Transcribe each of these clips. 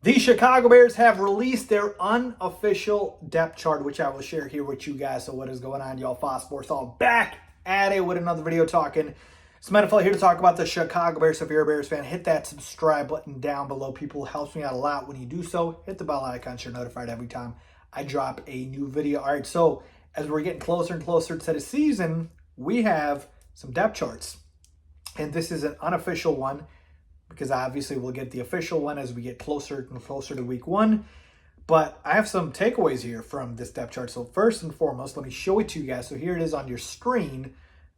The Chicago Bears have released their unofficial depth chart, which I will share here with you guys. So what is going on, y'all? Fox Sports all back at it with another video talking. It's NFL here to talk about the Chicago Bears. So if you're a Bears fan, hit that subscribe button down below. People, helps me out a lot when you do so. Hit the bell icon so you're notified every time I drop a new video. All right, so as we're getting closer and closer to the season, we have some depth charts. And this is an unofficial one, because obviously we'll get the official one as we get closer and closer to week one. But I have some takeaways here from this depth chart. So first and foremost, let me show it to you guys. So here it is on your screen,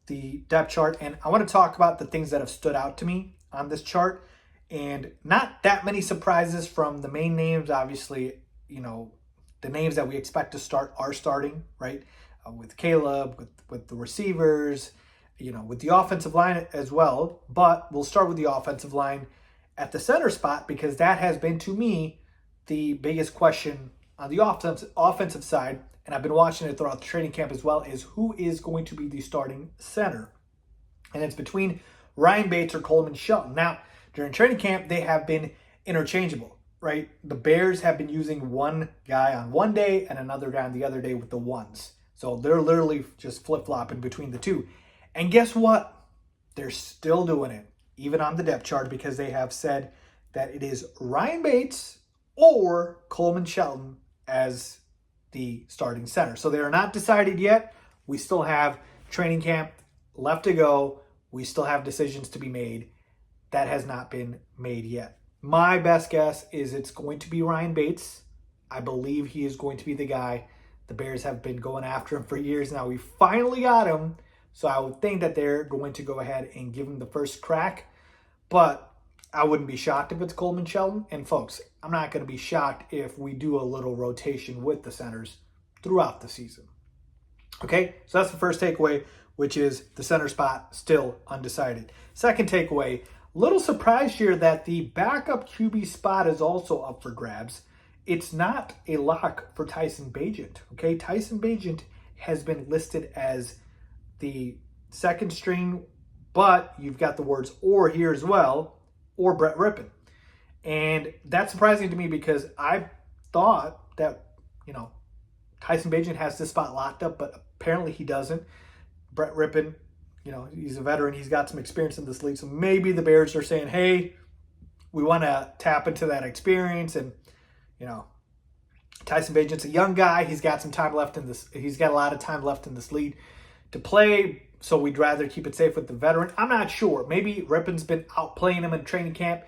the depth chart. And I want to talk about the things that have stood out to me on this chart. And not that many surprises from the main names. Obviously, you know, the names that we expect to start are starting, right? With Caleb, with the receivers, you know, with the offensive line as well. But we'll start with the offensive line at the center spot, because that has been, to me, the biggest question on the offensive side, and I've been watching it throughout the training camp as well, is who is going to be the starting center. And it's between Ryan Bates or Coleman Shelton. Now, during training camp, they have been interchangeable, right? The Bears have been using one guy on one day and another guy on the other day with the ones. So they're literally just flip-flopping between the two. And guess what? They're still doing it, even on the depth chart, because they have said that it is Ryan Bates or Coleman Shelton as the starting center. So they are not decided yet. We still have training camp left to go. We still have decisions to be made. That has not been made yet. My best guess is it's going to be Ryan Bates. I believe he is going to be the guy. The Bears have been going after him for years now. We finally got him. So I would think that they're going to go ahead and give him the first crack. But I wouldn't be shocked if it's Coleman Shelton. And folks, I'm not going to be shocked if we do a little rotation with the centers throughout the season. Okay, so that's the first takeaway, which is the center spot still undecided. Second takeaway, little surprised here that the backup QB spot is also up for grabs. It's not a lock for Tyson Bagent. Okay, Tyson Bagent has been listed as the second string, but you've got the words "or" here as well, or Brett Rippon. And that's surprising to me, because I thought that, you know, Tyson Bagent has this spot locked up, but apparently he doesn't. Brett Rippon, you know, he's a veteran. He's got some experience in this league. So maybe the Bears are saying, hey, we want to tap into that experience. And, you know, Tyson Bagent's a young guy. He's got some time left in this. He's got a lot of time left in this league to play, so we'd rather keep it safe with the veteran. I'm not sure. Maybe Rippon's been outplaying him in training camp,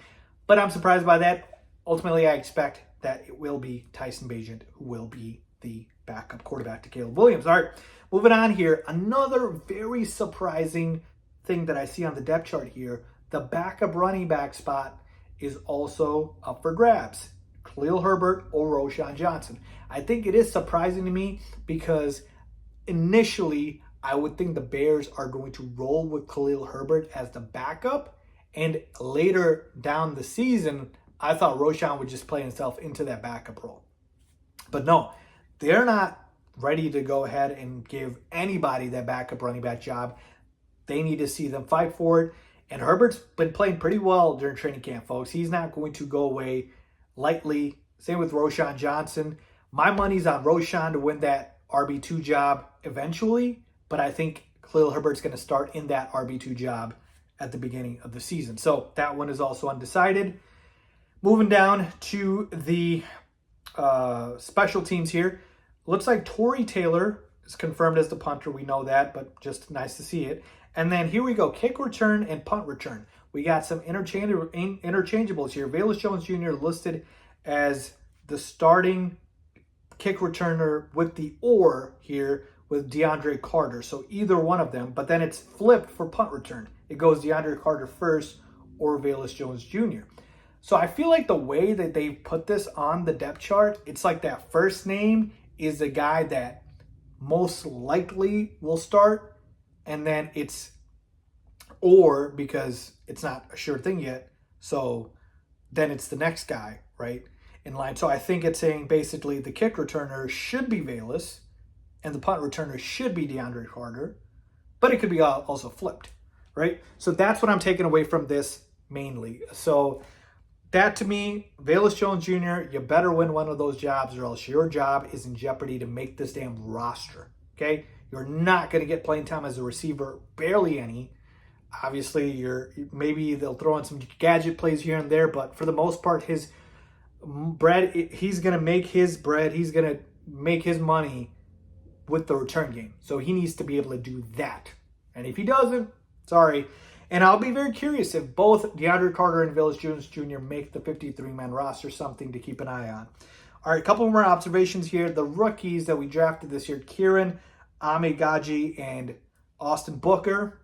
but I'm surprised by that. Ultimately, I expect that it will be Tyson Bagent who will be the backup quarterback to Caleb Williams. All right, moving on here. Another very surprising thing that I see on the depth chart here, the backup running back spot is also up for grabs. Khalil Herbert or Roschon Johnson. I think it is surprising to me, because initially I would think the Bears are going to roll with Khalil Herbert as the backup. And later down the season, I thought Roschon would just play himself into that backup role. But no, they're not ready to go ahead and give anybody that backup running back job. They need to see them fight for it. And Herbert's been playing pretty well during training camp, folks. He's not going to go away lightly. Same with Roschon Johnson. My money's on Roschon to win that RB2 job eventually, but I think Khalil Herbert's going to start in that RB2 job at the beginning of the season. So that one is also undecided. Moving down to the special teams here. Looks like Torrey Taylor is confirmed as the punter. We know that, but just nice to see it. And then here we go, kick return and punt return. We got some interchangeables here. Velus Jones Jr. listed as the starting kick returner with the "or" here with DeAndre Carter. So either one of them, but then it's flipped for punt return. It goes DeAndre Carter first or Velus Jones Jr. So I feel like the way that they put this on the depth chart, it's like that first name is the guy that most likely will start, and then it's "or" because it's not a sure thing yet. So then it's the next guy, right, in line. So I think it's saying basically the kick returner should be Velus and the punt returner should be DeAndre Carter, but it could be also flipped, right? So that's what I'm taking away from this mainly. So That to me, Velus Jones Jr., you better win one of those jobs or else your job is in jeopardy to make this damn roster, okay? You're not going to get playing time as a receiver, barely any. Obviously, maybe they'll throw in some gadget plays here and there, but for the most part, his bread, he's going to make his bread, he's going to make his money with the return game. So he needs to be able to do that. And if he doesn't, sorry. And I'll be very curious if both DeAndre Carter and Velus Jones Jr. make the 53-man roster, something to keep an eye on. All right, a couple more observations here. The rookies that we drafted this year, Kieran Amegaji and Austin Booker,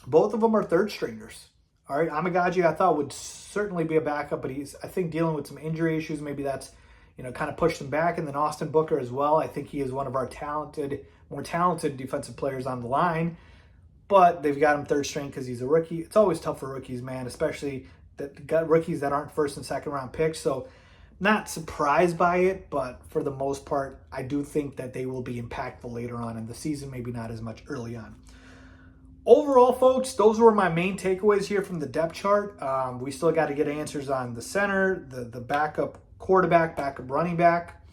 both of them are third stringers. All right, Amegaji I thought would certainly be a backup, but he's, I think, dealing with some injury issues. Maybe that's, kind of pushed him back. And then Austin Booker as well. I think he is one of our more talented defensive players on the line. But they've got him third string because he's a rookie. It's always tough for rookies, man, especially that got rookies that aren't first and second round picks. So not surprised by it, but for the most part, I do think that they will be impactful later on in the season, maybe not as much early on. Overall, folks, those were my main takeaways here from the depth chart. We still got to get answers on the center, the backup quarterback, backup running back.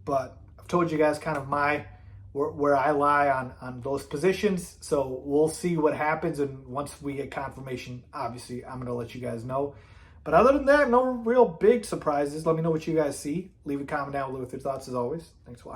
But I've told you guys kind of where I lie on those positions. So we'll see what happens. And once we get confirmation, obviously, I'm going to let you guys know. But other than that, no real big surprises. Let me know what you guys see. Leave a comment down below with your thoughts as always. Thanks for watching.